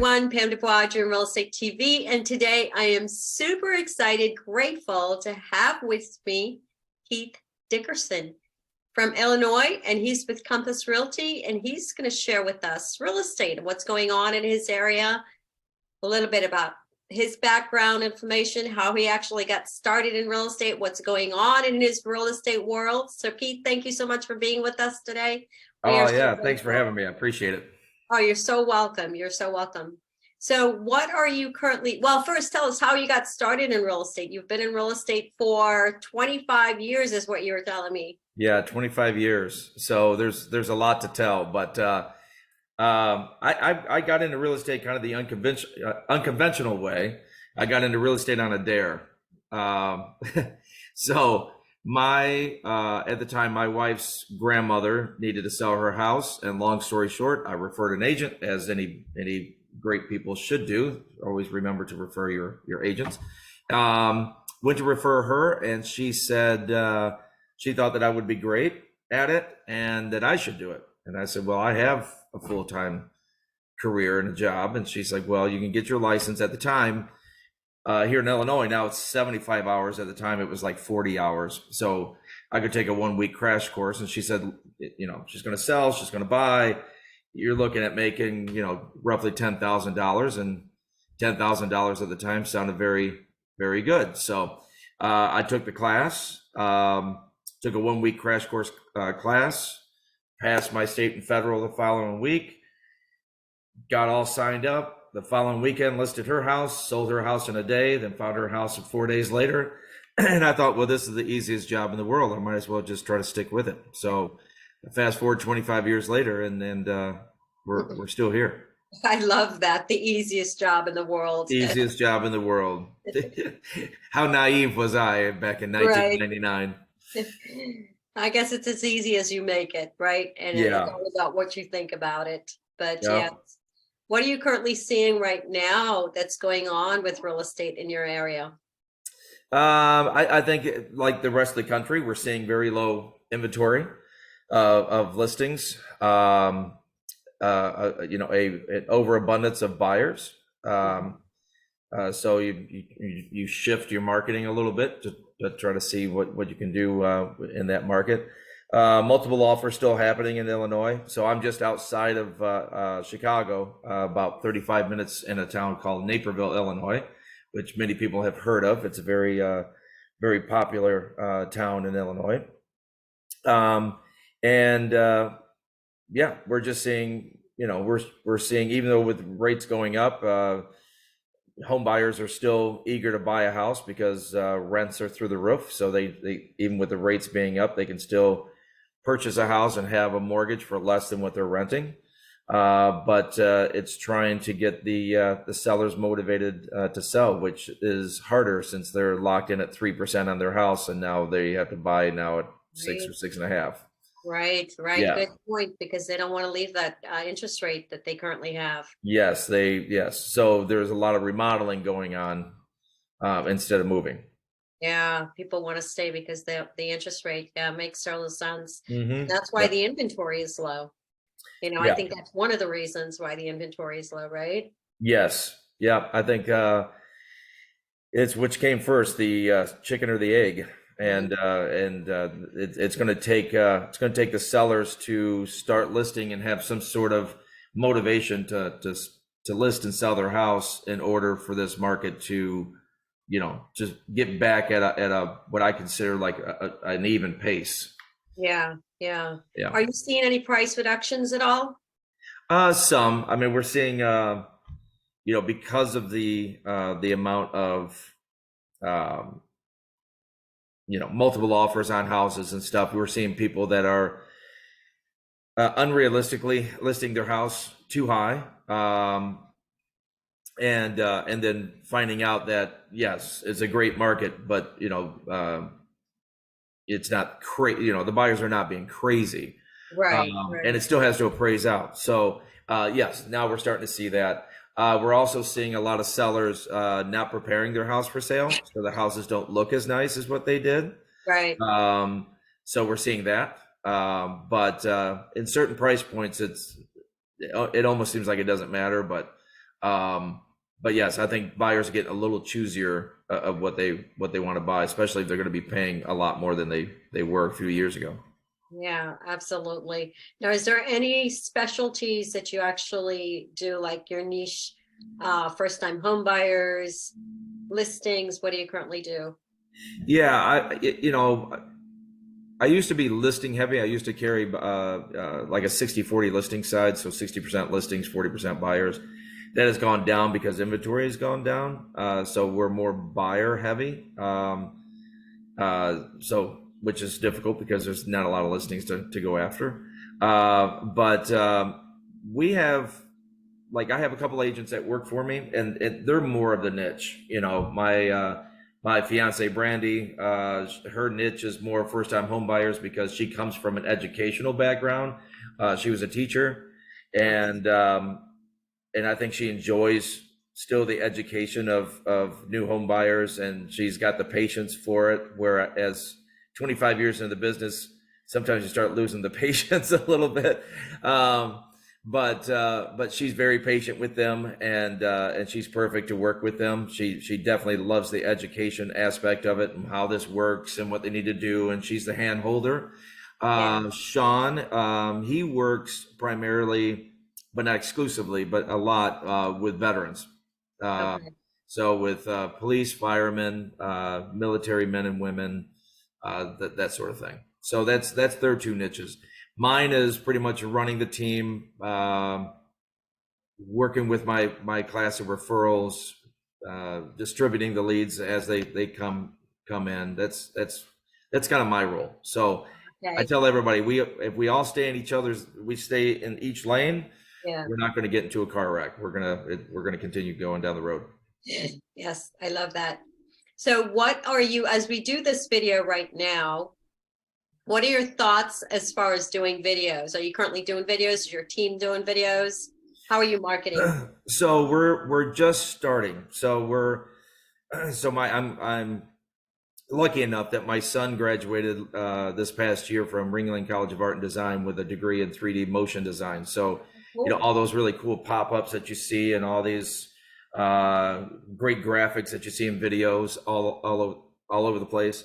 everyone, Pam DuBois, Dream Real Estate TV, and today I am super excited, grateful to have with me Keith Dickerson from Illinois, and he's with Compass Realty, and he's going to share with us real estate and what's going on in his area, a little bit about his background information, how he actually got started in real estate, what's going on in his real estate world. So Keith, thank you so much for being with us today. Oh yeah, thanks for having me. I appreciate it. Oh, you're so welcome. You're so welcome. So what are you currently, well, first tell us how you got started in real estate. You've been in real estate for 25 years is what you were telling me. Yeah, 25 years. So there's a lot to tell, but I got into real estate kind of the unconventional way. I got into real estate on a dare. So at the time, my wife's grandmother needed to sell her house, and long story short, I referred an agent, as any great people should do. Always remember to refer your agents. Went to refer her, and she said she thought that I would be great at it and that I should do it. And I said, well, I have a full-time career and a job. And she's like, well, you can get your license. At the time, here in Illinois, now it's 75 hours. At the time, it was like 40 hours. So I could take a 1-week crash course. And she said, she's going to sell, she's going to buy. You're looking at making, roughly $10,000, and $10,000 at the time sounded very, very good. So I took the class, took a 1-week crash course class, passed my state and federal the following week, got all signed up. The following weekend, listed her house, sold her house in a day, then found her house 4 days later. And I thought, well, this is the easiest job in the world. I might as well just try to stick with it. So fast forward 25 years later, and we're still here. I love that. The easiest job in the world. Easiest job in the world. How naive was I back in 1999? Right. I guess it's as easy as you make it, right? And yeah, it's all about what you think about it. But yeah. What are you currently seeing right now that's going on with real estate in your area? I think like the rest of the country, we're seeing very low inventory of listings, an overabundance of buyers. So you shift your marketing a little bit to try to see what you can do in that market. Multiple offers still happening in Illinois. So I'm just outside of Chicago, about 35 minutes in a town called Naperville, Illinois, which many people have heard of. It's a very, very popular town in Illinois. We're just seeing, we're seeing, even though with rates going up, home buyers are still eager to buy a house because rents are through the roof. So they even with the rates being up, they can still purchase a house and have a mortgage for less than what they're renting. But it's trying to get the sellers motivated to sell, which is harder since they're locked in at 3% on their house, and now they have to buy now at 6 or 6.5. Right. Yeah. Good point, because they don't want to leave that interest rate that they currently have. Yes. So there's a lot of remodeling going on instead of moving. Yeah, people want to stay because the interest rate makes total sense. Mm-hmm. That's why the inventory is low. I think that's one of the reasons why the inventory is low, right? Yes. Yeah. I think it's which came first, the chicken or the egg. And it's going to take the sellers to start listing and have some sort of motivation to list and sell their house in order for this market to, just get back at a what I consider like an even pace. Yeah. Are you seeing any price reductions at all? Some. I mean, we're seeing because of the amount of multiple offers on houses and stuff, we're seeing people that are unrealistically listing their house too high, and then finding out that yes, it's a great market, but it's not crazy. The buyers are not being crazy, right. And it still has to appraise out. So yes, now we're starting to see that. We're also seeing a lot of sellers not preparing their house for sale, so the houses don't look as nice as what they did. Right. So we're seeing that. But in certain price points, it almost seems like it doesn't matter. But But yes, I think buyers get a little choosier of what they want to buy, especially if they're going to be paying a lot more than they were a few years ago. Yeah, absolutely. Now, is there any specialties that you actually do, like your niche, first-time home buyers, listings? What do you currently do? Yeah, I used to be listing heavy. I used to carry like a 60-40 listing side, so 60% listings, 40% buyers. That has gone down because inventory has gone down. So we're more buyer heavy. So which is difficult because there's not a lot of listings to go after. But we have, like, I have a couple agents that work for me, and they're more of the niche. My fiance Brandy, her niche is more first-time home buyers because she comes from an educational background. She was a teacher, and I think she enjoys still the education of new home buyers, and she's got the patience for it. Whereas 25 years into the business, sometimes you start losing the patience a little bit. But she's very patient with them, and she's perfect to work with them. She definitely loves the education aspect of it and how this works and what they need to do, and she's the hand holder. Yeah. Sean, he works primarily, but not exclusively, but a lot with veterans. Okay. So with police, firemen, military men and women, that sort of thing. So that's their two niches. Mine is pretty much running the team, working with my class of referrals, distributing the leads as they come in. That's kind of my role. So I Okay. tell everybody, if we all stay in each lane, Yeah. we're not going to get into a car wreck. We're gonna continue going down the road. Yes, I love that. So what are you, as we do this video right now, what are your thoughts as far as doing videos? Are you currently doing videos? Is your team doing videos? How are you marketing? So we're just starting. I'm lucky enough that my son graduated this past year from Ringling College of Art and Design with a degree in 3D motion design. So, Cool. all those really cool pop-ups that you see and all these great graphics that you see in videos all over the place.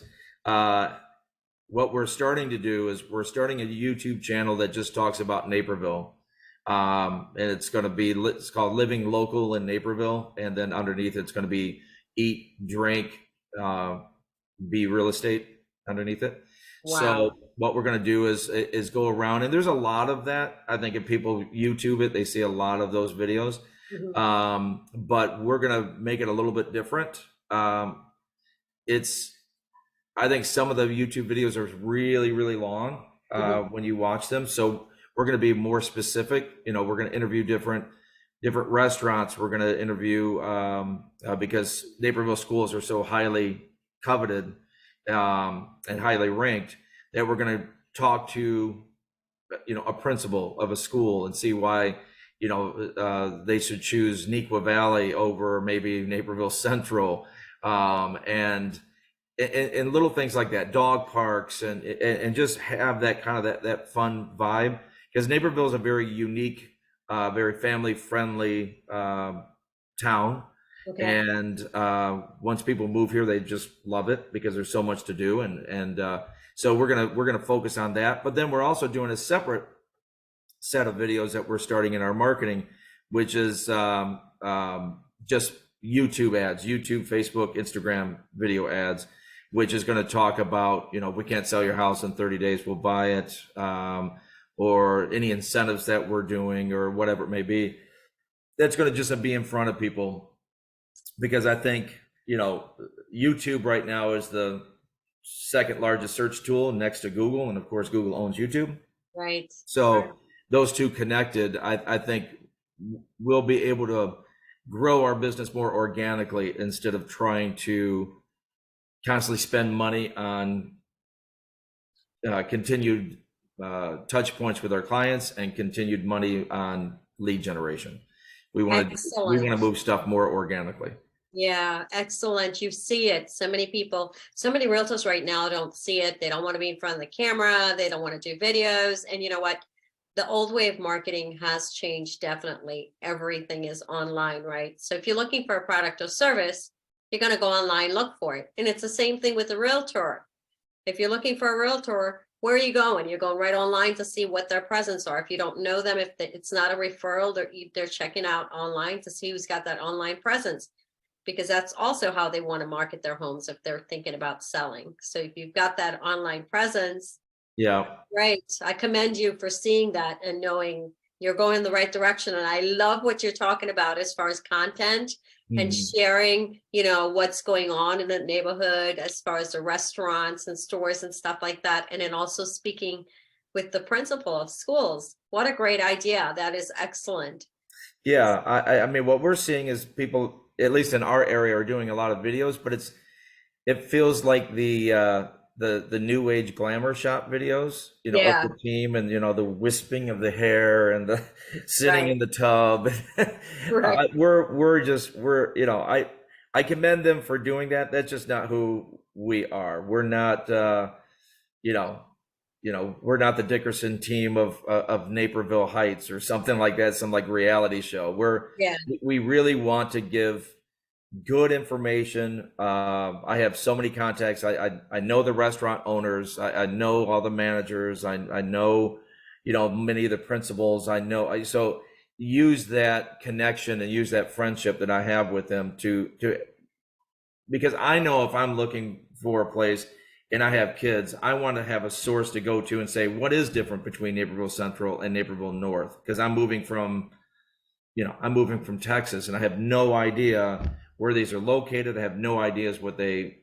What we're starting to do is we're starting a YouTube channel that just talks about Naperville. And it's called Living Local in Naperville. And then underneath it's going to be Eat, Drink, Be Real Estate underneath it. Wow. So what we're going to do is go around, and there's a lot of that. I think if people YouTube it, they see a lot of those videos. Mhm. But we're going to make it a little bit different. I think some of the YouTube videos are really, really long Mhm. when you watch them. So we're going to be more specific. We're going to interview different restaurants. We're going to interview because Naperville schools are so highly coveted and highly ranked that we're going to talk to a principal of a school and see why they should choose Nequa Valley over maybe Naperville Central, and little things like that, dog parks, and just have that kind of that fun vibe, because Naperville is a very unique, very family friendly town. Okay. And once people move here, they just love it because there's so much to do, and so we're gonna focus on that. But then we're also doing a separate set of videos that we're starting in our marketing, which is just YouTube ads, YouTube, Facebook, Instagram video ads, which is going to talk about, if we can't sell your house in 30 days, we'll buy it, or any incentives that we're doing or whatever it may be. That's going to just be in front of people, because I think, YouTube right now is the second largest search tool next to Google. And of course, Google owns YouTube. Right. So those two connected, I think we'll be able to grow our business more organically instead of trying to constantly spend money on continued touch points with our clients and continued money on lead generation. We want to Excellent. move stuff more organically. Yeah, excellent. You see it. So many people, so many realtors right now don't see it. They don't want to be in front of the camera. They don't want to do videos. And you know what? the old way of marketing has changed, definitely. Everything is online, right? So if you're looking for a product or service, you're going to go online, look for it. And it's the same thing with a realtor. If you're looking for a realtor, where are you going? You're going right online to see what their presents are. If you don't know them, if it's not a referral, they're checking out online to see who's got that online presence, because that's also how they want to market their homes if they're thinking about selling. So if you've got that online presence, Yeah. right, I commend you for seeing that and knowing you're going in the right direction. And I love what you're talking about as far as content and Mhm. sharing, what's going on in the neighborhood as far as the restaurants and stores and stuff like that. And then also speaking with the principal of schools. What a great idea. That is excellent. Yeah, I mean, what we're seeing is people, at least in our area, are doing a lot of videos, but it feels like the new age glamour shop videos, of Yeah, the team, and the wisping of the hair and the sitting right, in the tub. right. I commend them for doing that. That's just not who we are. We're not you know, we're not the Dickerson team of Naperville Heights or something like that, some like reality show. Yeah, We really want to give good information. I have so many contacts. I know the restaurant owners. I know all the managers. I know, many of the principals. So use that connection and use that friendship that I have with them to because I know if I'm looking for a place and I have kids, I want to have a source to go to and say, what is different between Naperville Central and Naperville North? Because I'm moving from Texas and I have no idea where these are located. I have no ideas what they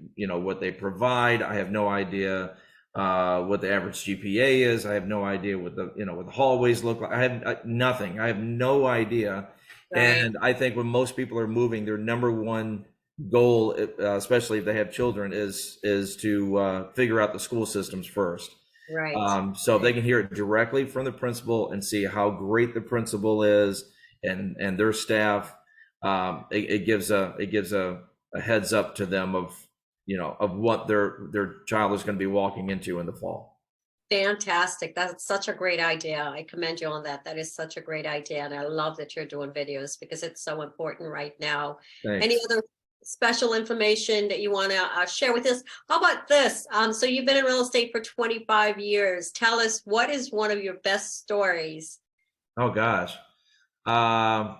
provide. I have no idea what the average GPA is. I have no idea what the hallways look like. I have nothing. I have no idea. right, And I think when most people are moving, their number one goal, especially if they have children, is to figure out the school systems first. right. So if they can hear it directly from the principal and see how great the principal is and their staff, it gives a heads up to them of what their child is going to be walking into in the fall. Fantastic. That's such a great idea. I commend you on that. That is such a great idea. And I love that you're doing videos because it's so important right now. Any Thanks. other special information that you want to share with us? How about this? So you've been in real estate for 25 years. Tell us, what is one of your best stories? Oh gosh. Um,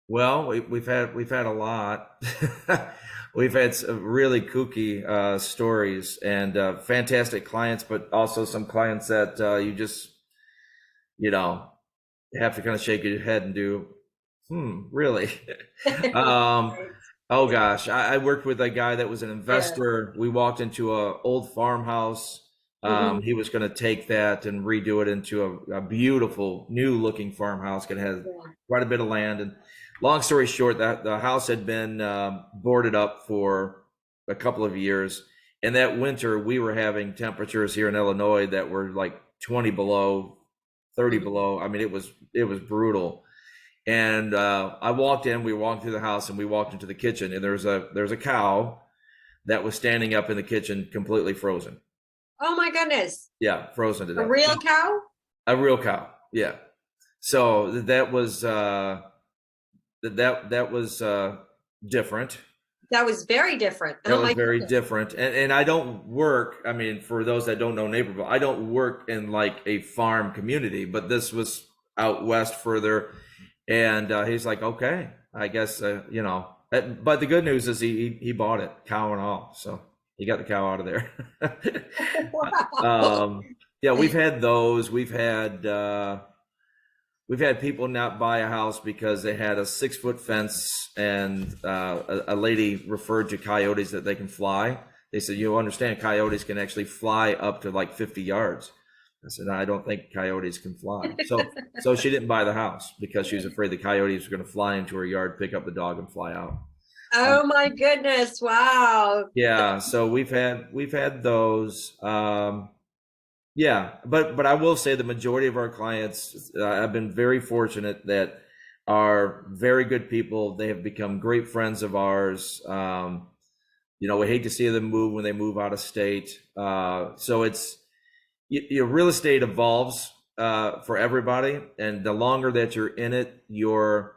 well, we've had a lot. We've had some really kooky stories and fantastic clients, but also some clients that you just you know have to kind of shake your head and do, really. um, oh gosh, I worked with a guy that was an Yeah. investor. We walked into a old farmhouse. Mhm. He was going to take that and redo it into a beautiful new looking farmhouse. It has Yeah. quite a bit of land. And long story short, that the house had been boarded up for a couple of years. And that winter, we were having temperatures here in Illinois that were like 20 below, 30 Mhm. below. I mean, it was brutal. And I walked in. We walked through the house, and we walked into the kitchen, and there's a cow that was standing up in the kitchen, completely frozen. Oh my goodness. Yeah, frozen to A death. real cow? A real cow. Yeah. So that was different. That was very different. That Oh was my very goodness. different. And I don't work, I mean, for those that don't know Naperville, I don't work in like a farm community, but this was out west further. And he's like, okay, I guess, but the good news is he bought it, cow and all. So he got the cow out of there. Wow. Yeah, we've had those. We've had people not buy a house because they had a 6-foot fence, and a lady referred to coyotes that they can fly. They said, you understand, coyotes can actually fly up to like 50 yards. I said, I don't think coyotes can fly. So she didn't buy the house because she was afraid the coyotes were going to fly into her yard, pick up the dog, and fly out. Oh my goodness. Wow. Yeah, so we've had those. Yeah, but I will say the majority of our clients, I've been very fortunate that are very good people. They have become great friends of ours. We hate to see them move when they move out of state. So real estate evolves for everybody, and the longer that you're in it, your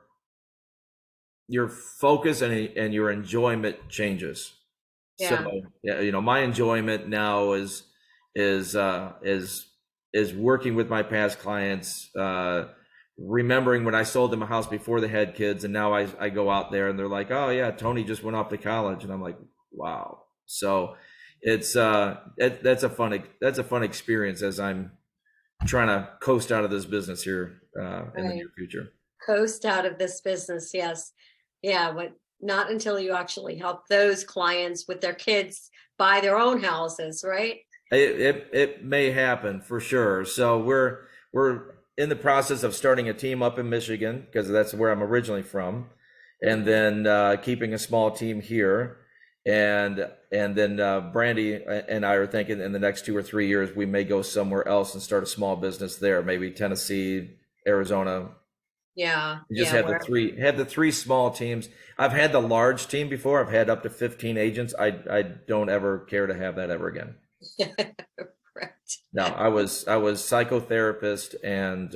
focus and your enjoyment changes. Yeah. So yeah, you know, my enjoyment now is working with my past clients, remembering when I sold them a house before they had kids, and now I go out there and they're like, oh yeah, Tony just went off to college, and I'm like, wow. So it's that's a fun experience as I'm trying to coast out of this business here in the near future. Coast out of this business, yes. Yeah, but not until you actually help those clients with their kids buy their own houses, right? It may happen for sure. So we're in the process of starting a team up in Michigan, because that's where I'm originally from, and then keeping a small team here, and then Brandy and I are thinking in the next 2 or 3 years we may go somewhere else and start a small business there, maybe Tennessee, Arizona. Yeah. You just yeah, have the three small teams. I've had the large team before. I've had up to 15 agents. I don't ever care to have that ever again. Correct. No, I was psychotherapist and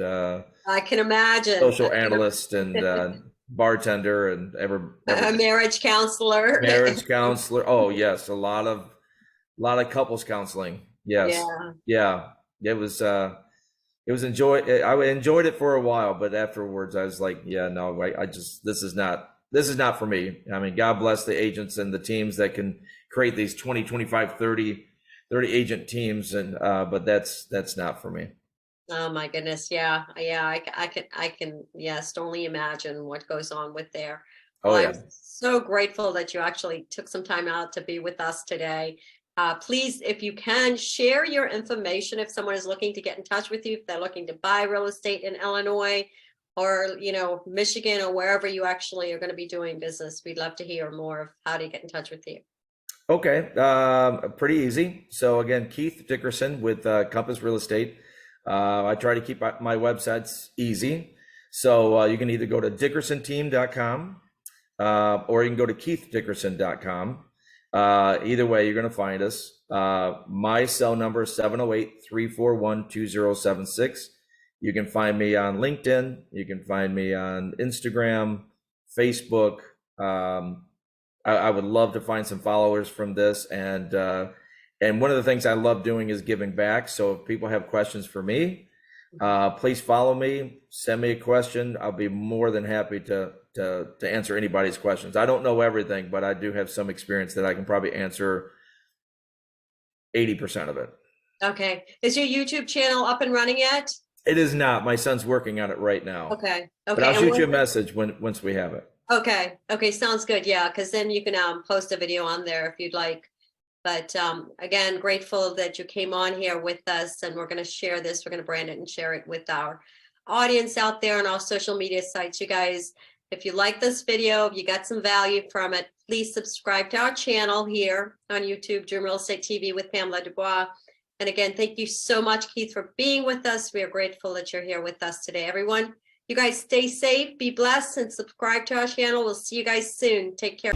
I can imagine. social analyst and bartender and A marriage counselor. marriage counselor. Oh yes, a lot of couples counseling. Yes. Yeah. It was I enjoyed it for a while, but afterwards I was like, yeah, no, I just this is not for me. I mean, God bless the agents and the teams that can create these 20, 25, 30 agent teams, and but that's not for me. Oh my goodness. Yeah. I can, yes, only imagine what goes on with there. Well, Oh yeah. I'm so grateful that you actually took some time out to be with us today. Please, if you can, share your information if someone is looking to get in touch with you, if they're looking to buy real estate in Illinois or, Michigan or wherever you actually are going to be doing business. We'd love to hear more of how to get in touch with you. Okay, pretty easy. So again, Keith Dickerson with Compass Real Estate. I try to keep my websites easy. So you can either go to dickersonteam.com or you can go to keithdickerson.com. Either way, you're going to find us. My cell number is 708-341-2076. You can find me on LinkedIn. You can find me on Instagram, Facebook. I would love to find some followers from this. And one of the things I love doing is giving back. So if people have questions for me, please follow me, send me a question. I'll be more than happy to answer anybody's questions. I don't know everything, but I do have some experience that I can probably answer 80% of it. Okay. Is your YouTube channel up and running yet? It is not. My son's working on it right now. Okay. But I'll shoot you a message once we have it. Okay. Sounds good. Yeah. Because then you can post a video on there if you'd like. But again, grateful that you came on here with us, and we're going to share this. We're going to brand it and share it with our audience out there on our social media sites. You guys, if you like this video, if you got some value from it, please subscribe to our channel here on YouTube, Dream Real Estate TV with Pamela DuBois. And again, thank you so much, Keith, for being with us. We are grateful that you're here with us today. Everyone, you guys stay safe, be blessed, and subscribe to our channel. We'll see you guys soon. Take care.